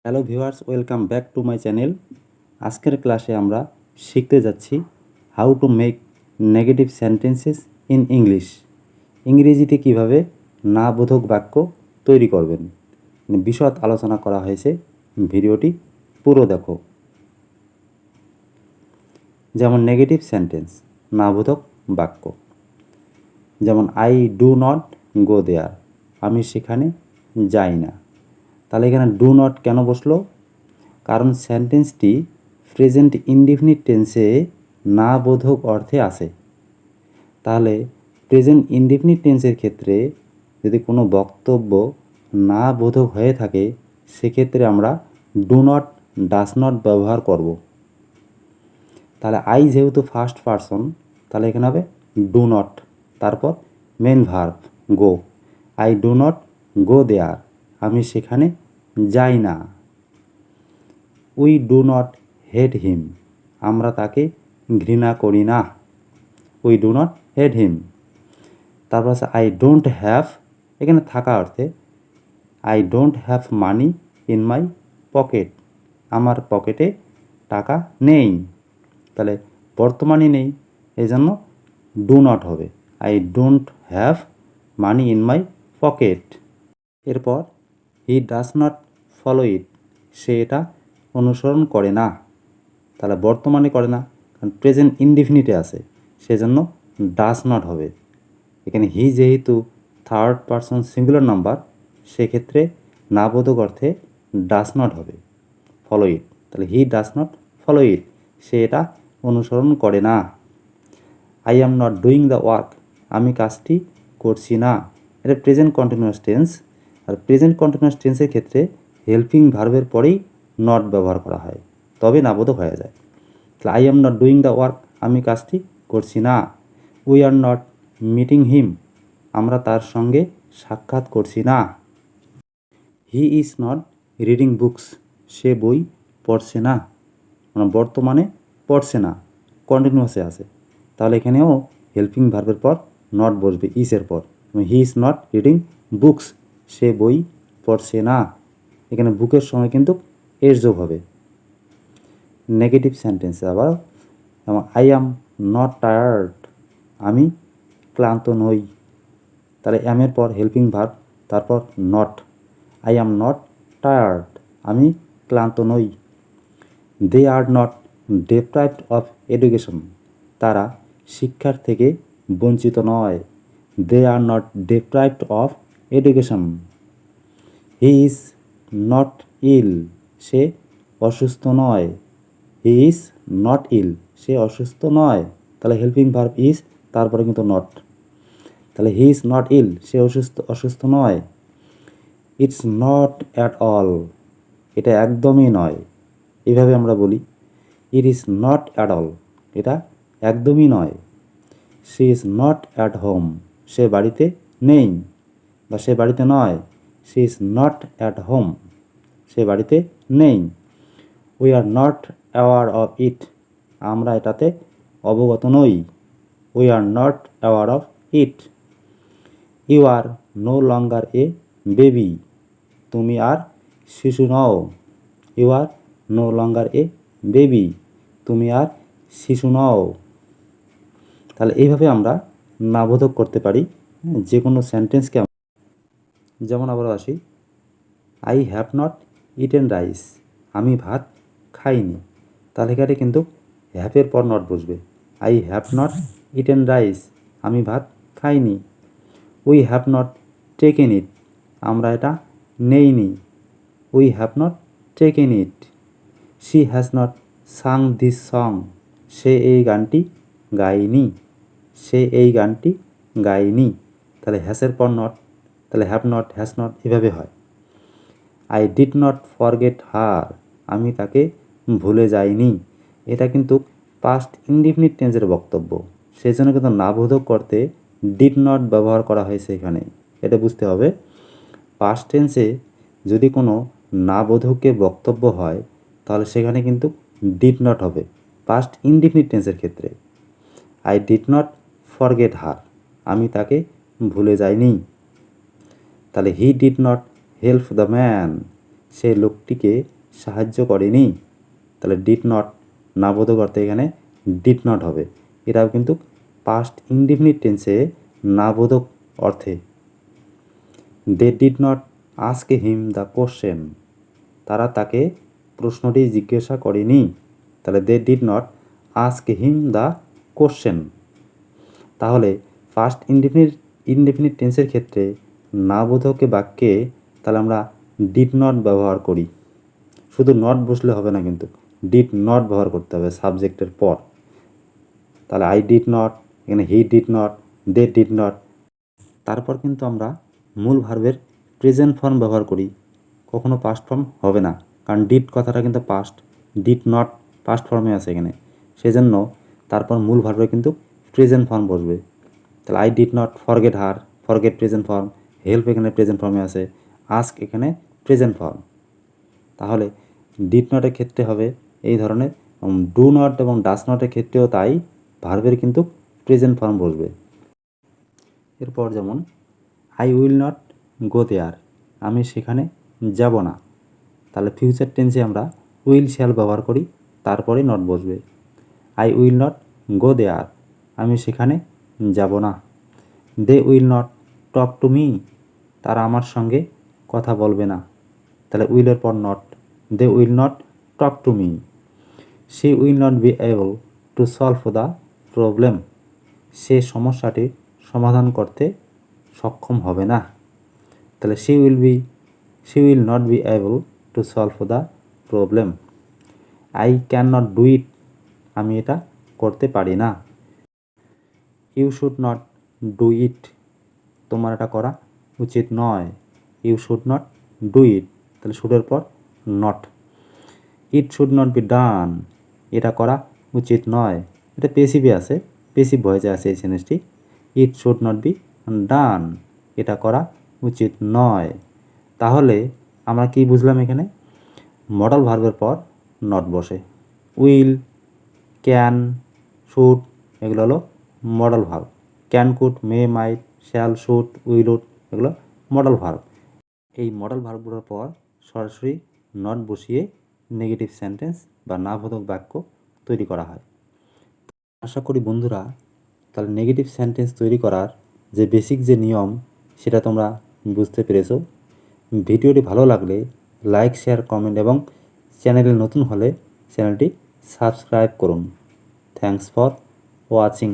Hello viewers, welcome back to my channel. আজকের ক্লাসে আমরা শিখতে যাচ্ছি how to make negative sentences in English. ইংরেজিতে কিভাবে না বোধক বাক্য তৈরি করবেন, বিশদ আলোচনা করা হয়েছে। ভিডিওটি পুরো দেখো। যেমন নেগেটিভ সেন্টেন্স, না বোধক বাক্য, যেমন I do not go there, আমি সেখানে যাই না। তাহলে এখানে ডু নট কেন বসলো? কারণ সেন্টেন্সটি প্রেজেন্ট ইনডিফিনিট টেন্সে না বোধক অর্থে আসে। তাহলে প্রেজেন্ট ইনডিফিনিট টেন্সের ক্ষেত্রে যদি কোনো বক্তব্য না বোধক হয়ে থাকে, সেক্ষেত্রে আমরা ডু নট, ডাস নট ব্যবহার করব। তাহলে আই যেহেতু ফার্স্ট পারসন, তাহলে এখানে হবে ডু নট, তারপর main verb go. I do not go there, আমি সেখানে যাই না। We do not hate him, আমরা তাকে ঘৃণা করি না। We do not hate him. তারপর আছে আই ডোন্ট হ্যাভ, এখানে থাকা অর্থে I don't have money in my pocket, আমার পকেটে টাকা নেই। তাহলে বর্তমানে নেই, এই জন্য ডু নট হবে। I don't have money in my pocket. এরপর হি ডাজ নট ফলো ইট, সে এটা অনুসরণ করে না। তাহলে বর্তমানে করে না, কারণ প্রেজেন্ট ইনডিফিনিটে আছে, সেজন্য ডাজ নট হবে। এখানে হি যেহেতু থার্ড পারসন সিঙ্গুলার নাম্বার, সেক্ষেত্রে না বোধক অর্থে ডাজ নট হবে ফলো ইট। তাহলে he does not follow it, সে এটা অনুসরণ করে না। I am not doing the work, আমি কাজটি করছি না। এটা প্রেজেন্ট কন্টিনিউয়াস টেন্স, আর প্রেজেন্ট কন্টিনিউয়াস টেন্সের ক্ষেত্রে হেল্পিং ভার্বের পরেই নট ব্যবহার করা হয়, তবে না বোধক হয়ে যায়। তাহলে I am not doing the work, আমি কাজটি করছি না। We are not meeting him, আমরা তার সঙ্গে সাক্ষাৎ করছি না। He is not reading books, সে বই পড়ছে না। মানে বর্তমানে পড়ছে না, কন্টিনিউয়াসে আছে। তাহলে এখানেও হেল্পিং ভার্বের পর নট বসবে ইসের পর। He is not reading books, সে বই পড়ছে না। এখানে বুকের সময় কিন্তু এর যোগ হবে। নেগেটিভ সেন্টেন্সে আবার আই অ্যাম নট টায়ার্ড, আমি ক্লান্ত নই। তাহলে অ্যামের পর হেল্পিং ভার্ব, তারপর not. I am not tired, আমি ক্লান্ত নই। They are not deprived of education, তারা শিক্ষার থেকে বঞ্চিত নয়। They are not deprived of education. He is not ill, সে অসুস্থ নয়। হি ইজ নট ইল, সে অসুস্থ নয়। তাহলে হেল্পিং ভার্ব ইজ, তারপরে কিন্তু নট। তাহলে হি ইজ নট ইল, সে অসুস্থ নয়। ইটস নট অ্যাট অল, এটা একদমই নয়। এভাবে আমরা বলি it is not at all, এটা একদমই নয়। She is not at home, সে বাড়িতে নেই বা সে বাড়িতে নয়। She is not at home, সে বাড়িতে নেই। We are not aware of it, আমরা এটাতে অবগত নই। We are not aware of it. You are no longer a baby, তুমি আর শিশু নও। You are no longer a baby, তুমি আর শিশু নও। তাহলে এইভাবে আমরা নাবোধক করতে পারি যে কোনো সেন্টেন্সকে। যেমন আবারও আসি, I have not eaten rice, আমি ভাত খাইনি। তাহলে এখানে কিন্তু হ্যাভের পর নট বসবে। I have not eaten rice, আমি ভাত খাইনি। We have not taken it, আমরা এটা নেইনি। We have not taken it. She has not sung this song, সে এই গানটি গায়নি। সে এই গানটি গায়নি। তাহলে হ্যাসের পর নট, তাহলে হ্যাভ নট, হ্যাজ নট, এভাবে হয়। I did not forget her, আমি তাকে ভুলে যাইনি। এটা কিন্তু পাস্ট ইনডিফিনিট টেন্সের বক্তব্য, সেই জন্য কিন্তু নাবোধক করতে ডিড নট ব্যবহার করা হয়েছে এখানে। এটা বুঝতে হবে, পাস্ট টেন্সে যদি কোনো নাবোধকের বক্তব্য হয়, তাহলে সেখানে কিন্তু ডিড নট হবে পাস্ট ইনডিফিনিট টেন্সের ক্ষেত্রে। I did not forget her, আমি তাকে ভুলে যাইনি। তাহলে he did not help the man, সে লোকটিকে সাহায্য করেনি, তাহলে ডিড নট না বোধক অর্থে এখানে ডিড নট হবে। এটাও কিন্তু পাস্ট ইনডিফিনিট টেন্সে না বোধক অর্থে। They did not ask him the question, তারা তাকে প্রশ্নটি জিজ্ঞাসা করেনি, তাহলে they did not ask him the question. তাহলে ফার্স্ট ইনডেফিনিট টেন্সের ক্ষেত্রে না বোধক বাক্যে তাহলে আমরা ডিড নট ব্যবহার করি। শুধু নট বসলে হবে না, কিন্তু ডিড নট ব্যবহার করতে হবে সাবজেক্টের পর। তাহলে আই ডিড নট, এখানে he did not, they did not. তারপর কিন্তু আমরা মূল ভার্বের প্রেজেন্ট ফর্ম ব্যবহার করি, কখনো পাস্ট ফর্ম হবে না, কারণ ডিড কথাটা কিন্তু পাস্ট, ডিড নট পাস্ট ফর্মে আছে এখানে, সেজন্য তারপর মূল ভার্বে কিন্তু প্রেজেন্ট ফর্ম বসবে। তাহলে I did not forget her, forget present form, help এখানে প্রেজেন্ট ফর্মে আছে, আস্ক এখানে প্রেজেন্ট ফর্ম। তাহলে ডিড নটের ক্ষেত্রে হবে এই ধরনের, ডু নট এবং ডাস নটের ক্ষেত্রেও তাই ভার্বের কিন্তু প্রেজেন্ট ফর্ম বসবে। এরপর যেমন I will not go there, আমি সেখানে যাব না, তাহলে ফিউচার টেন্সে আমরা উইল শ্যাল ব্যবহার করি, তারপরে নট বসবে। I will not go there, আমি সেখানে যাব না। They will not talk to me, তারা আমার সঙ্গে কথা বলবে না, তাহলে উইলের পর not, they will not talk to me. She will not be able to solve the problem, সে সমস্যাটির সমাধান করতে সক্ষম হবে না, তাহলে she will not be able to solve the problem. I can not do it, আমি এটা করতে পারি না। You should not do it, তোমার এটা করা উচিত নয়, you should not do it, তাহলে শুডের পর not. It should not be done, এটা করা উচিত নয়, এটা পেসিভে আছে, পেসিভ ভয়েসে আছে এই সেন্টেন্সটি। It should not be done, এটা করা উচিত নয়। তাহলে আমরা কি বুঝলাম এখানে? মডেল ভার্বের পর নট বসে। উইল, ক্যান, শুড এগুলো হলো modal verb. Can, could, may, might, shall, should, will, would এগুলো মডেল ভার্ব। এই মডেল ভার্বগুলোর পর সরাসরি নট বসিয়ে নেগেটিভ সেন্টেন্স বা না বোধক বাক্য তৈরি করা হয়। আশা করি বন্ধুরা তাহলে নেগেটিভ সেন্টেন্স তৈরি করার যে বেসিক যে নিয়ম সেটা তোমরা বুঝতে পেরেছো। ভিডিওটি ভালো লাগলে লাইক, শেয়ার, কমেন্ট এবং চ্যানেলে নতুন হলে চ্যানেলটি সাবস্ক্রাইব করুন। Thanks for watching.